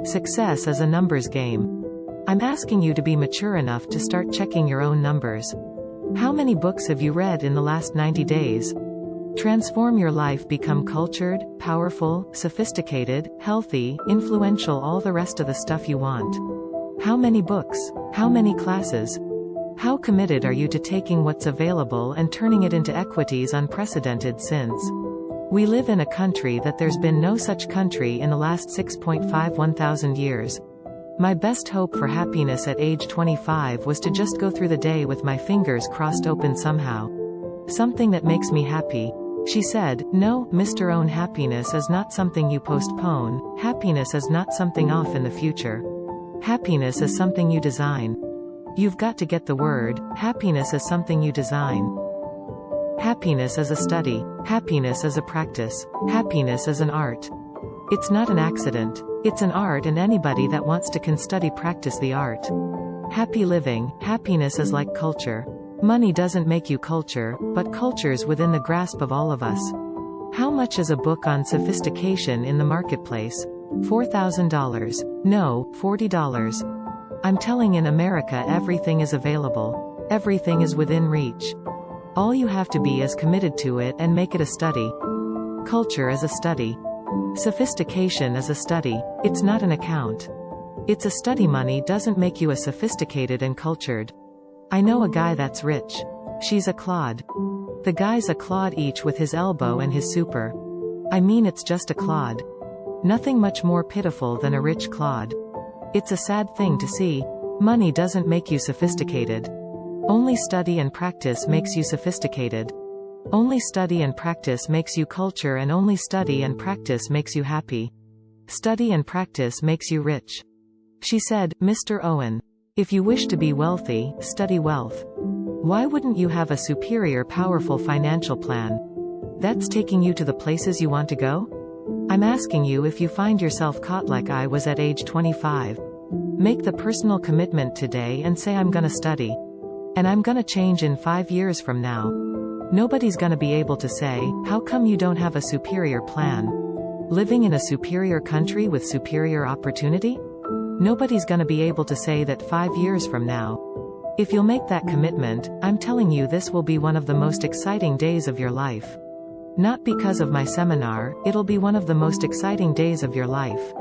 Success is a numbers game. I'm asking you to be mature enough to start checking your own numbers. How many books have you read in the last 90 days? Transform your life, become cultured, powerful, sophisticated, healthy, influential, all the rest of the stuff you want. How many books? How many classes? How committed are you to taking what's available and turning it into equities unprecedented since we live in a country that there's been no such country in the last 1,000 years. My best hope for happiness at age 25 was to just go through the day with my fingers crossed open somehow. Something that makes me happy. She said, no, Mr. Owen, happiness is not something you postpone, happiness is not something off in the future. Happiness is something you design. You've got to get the word, happiness is something you design. Happiness is a study. Happiness is a practice. Happiness is an art. It's not an accident. It's an art, and anybody that wants to can study, practice the art. Happy living. Happiness is like culture. Money doesn't make you culture, but culture's within the grasp of all of us. How much is a book on sophistication in the marketplace? $4,000. No, $40. I'm telling, in America everything is available. Everything is within reach. All you have to be is committed to it and make it a study. Culture is a study. Sophistication is a study. It's not an account. It's a study. Money doesn't make you a sophisticated and cultured. I know a guy that's rich. She's a clod. The guy's a clod, each with his elbow and his super. I mean, it's just a clod. Nothing much more pitiful than a rich clod. It's a sad thing to see. Money doesn't make you sophisticated. Only study and practice makes you sophisticated. Only study and practice makes you culture, and only study and practice makes you happy. Study and practice makes you rich. She said, Mr. Owen, if you wish to be wealthy, study wealth. Why wouldn't you have a superior, powerful financial plan? That's taking you to the places you want to go? I'm asking you, if you find yourself caught like I was at age 25, make the personal commitment today and say, I'm gonna study. And I'm gonna change in 5 years from now. Nobody's gonna be able to say, how come you don't have a superior plan? Living in a superior country with superior opportunity? Nobody's gonna be able to say that 5 years from now. If you'll make that commitment, I'm telling you, this will be one of the most exciting days of your life. Not because of my seminar, it'll be one of the most exciting days of your life.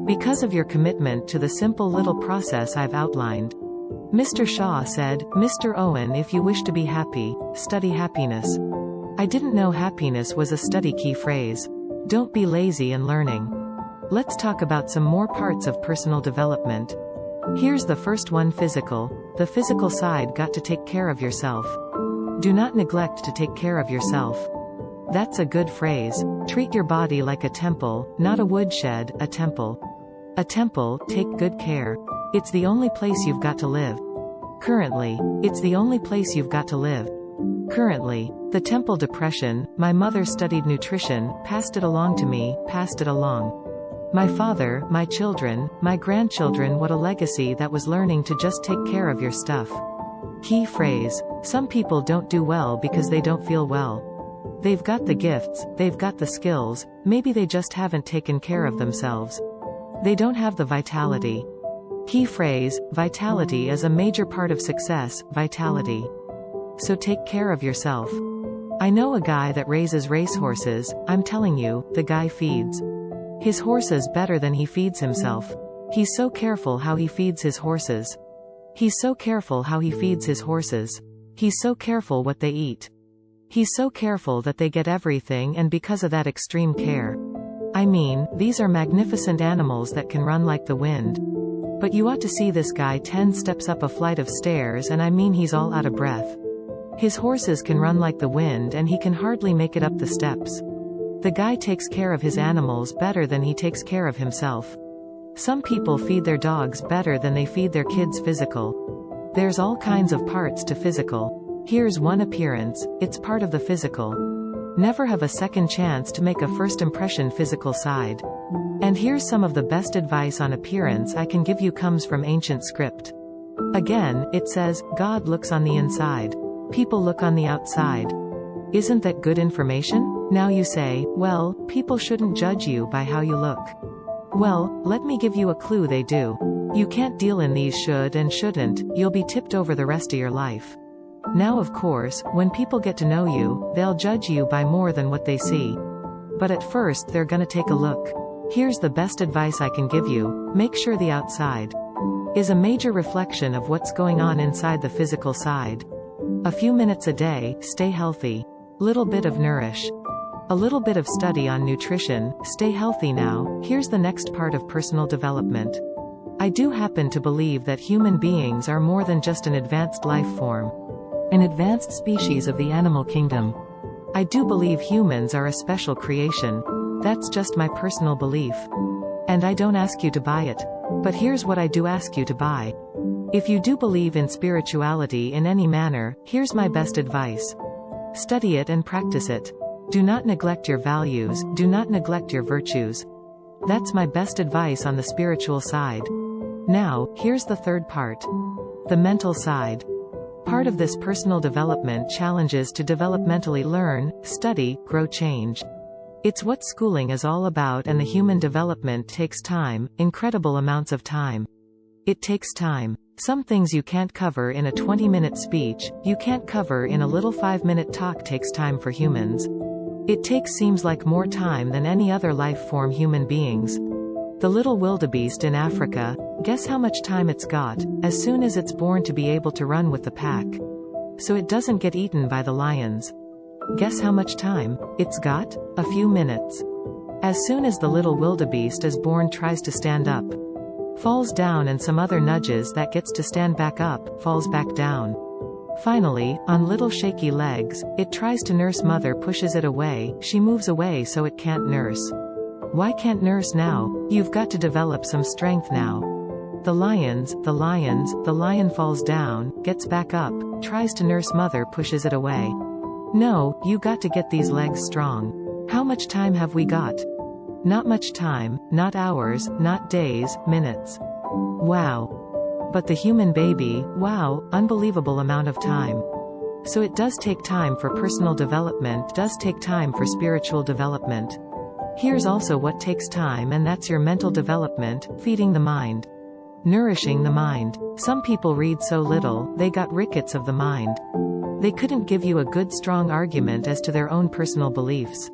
Because of your commitment to the simple little process I've outlined. Mr. Shaw said, Mr. Owen, if you wish to be happy, study happiness. I didn't know happiness was a study. Key phrase. Don't be lazy in learning. Let's talk about some more parts of personal development. Here's the first one: physical. The physical side. Got to take care of yourself. Do not neglect to take care of yourself. That's a good phrase. Treat your body like a temple, not a woodshed, a temple. A temple. Take good care. It's the only place you've got to live. Currently. It's the only place you've got to live. Currently. The temple. Depression. My mother studied nutrition, passed it along to me, passed it along. My father, my children, my grandchildren. What a legacy that was, learning to just take care of your stuff. Key phrase. Some people don't do well because they don't feel well. They've got the gifts, they've got the skills, maybe they just haven't taken care of themselves. They don't have the vitality. Key phrase. Vitality is a major part of success. Vitality. So take care of yourself. I know a guy that raises racehorses. I'm telling you, the guy feeds his horses better than he feeds himself. He's so careful how he feeds his horses. He's so careful how he feeds his horses. He's so careful what they eat. He's so careful that they get everything, and because of that extreme care. I mean, these are magnificent animals that can run like the wind. But you ought to see this guy 10 steps up a flight of stairs, and I mean, he's all out of breath. His horses can run like the wind and he can hardly make it up the steps. The guy takes care of his animals better than he takes care of himself. Some people feed their dogs better than they feed their kids. Physical. There's all kinds of parts to physical. Here's one: appearance. It's part of the physical. Never have a second chance to make a first impression. Physical side. And here's some of the best advice on appearance I can give you. Comes from ancient script. Again, it says, God looks on the inside. People look on the outside. Isn't that good information? Now you say, well, people shouldn't judge you by how you look. Well, let me give you a clue: they do. You can't deal in these should and shouldn't, you'll be tipped over the rest of your life. Now of course, when people get to know you, they'll judge you by more than what they see. But at first they're gonna take a look. Here's the best advice I can give you: make sure the outside is a major reflection of what's going on inside the physical side. A few minutes a day, stay healthy. Little bit of nourish. A little bit of study on nutrition, stay healthy. Now, here's the next part of personal development. I do happen to believe that human beings are more than just an advanced life form. An advanced species of the animal kingdom. I do believe humans are a special creation. That's just my personal belief. And I don't ask you to buy it. But here's what I do ask you to buy. If you do believe in spirituality in any manner, here's my best advice. Study it and practice it. Do not neglect your values, do not neglect your virtues. That's my best advice on the spiritual side. Now, here's the third part. The mental side. Part of this personal development challenges to developmentally learn, study, grow, change. It's what schooling is all about, and the human development takes time, incredible amounts of time. It takes time. Some things you can't cover in a 20-minute speech, you can't cover in a little 5-minute talk. Takes time for humans. It seems like more time than any other life form. Human beings. The little wildebeest in Africa, guess how much time it's got, as soon as it's born, to be able to run with the pack. So it doesn't get eaten by the lions. Guess how much time it's got? A few minutes. As soon as the little wildebeest is born, tries to stand up, falls down, and some other nudges that gets to stand back up, falls back down. Finally, on little shaky legs, it tries to nurse. Mother pushes it away, she moves away so it can't nurse. Why can't nurse now? You've got to develop some strength now. The lion falls down, gets back up, tries to nurse. Mother pushes it away. No, you got to get these legs strong. How much time have we got? Not much time, not hours, not days, minutes. Wow. But the human baby, wow, unbelievable amount of time. So it does take time for personal development, does take time for spiritual development. Here's also what takes time, and that's your mental development, feeding the mind. Nourishing the mind. Some people read so little, they got rickets of the mind. They couldn't give you a good strong argument as to their own personal beliefs.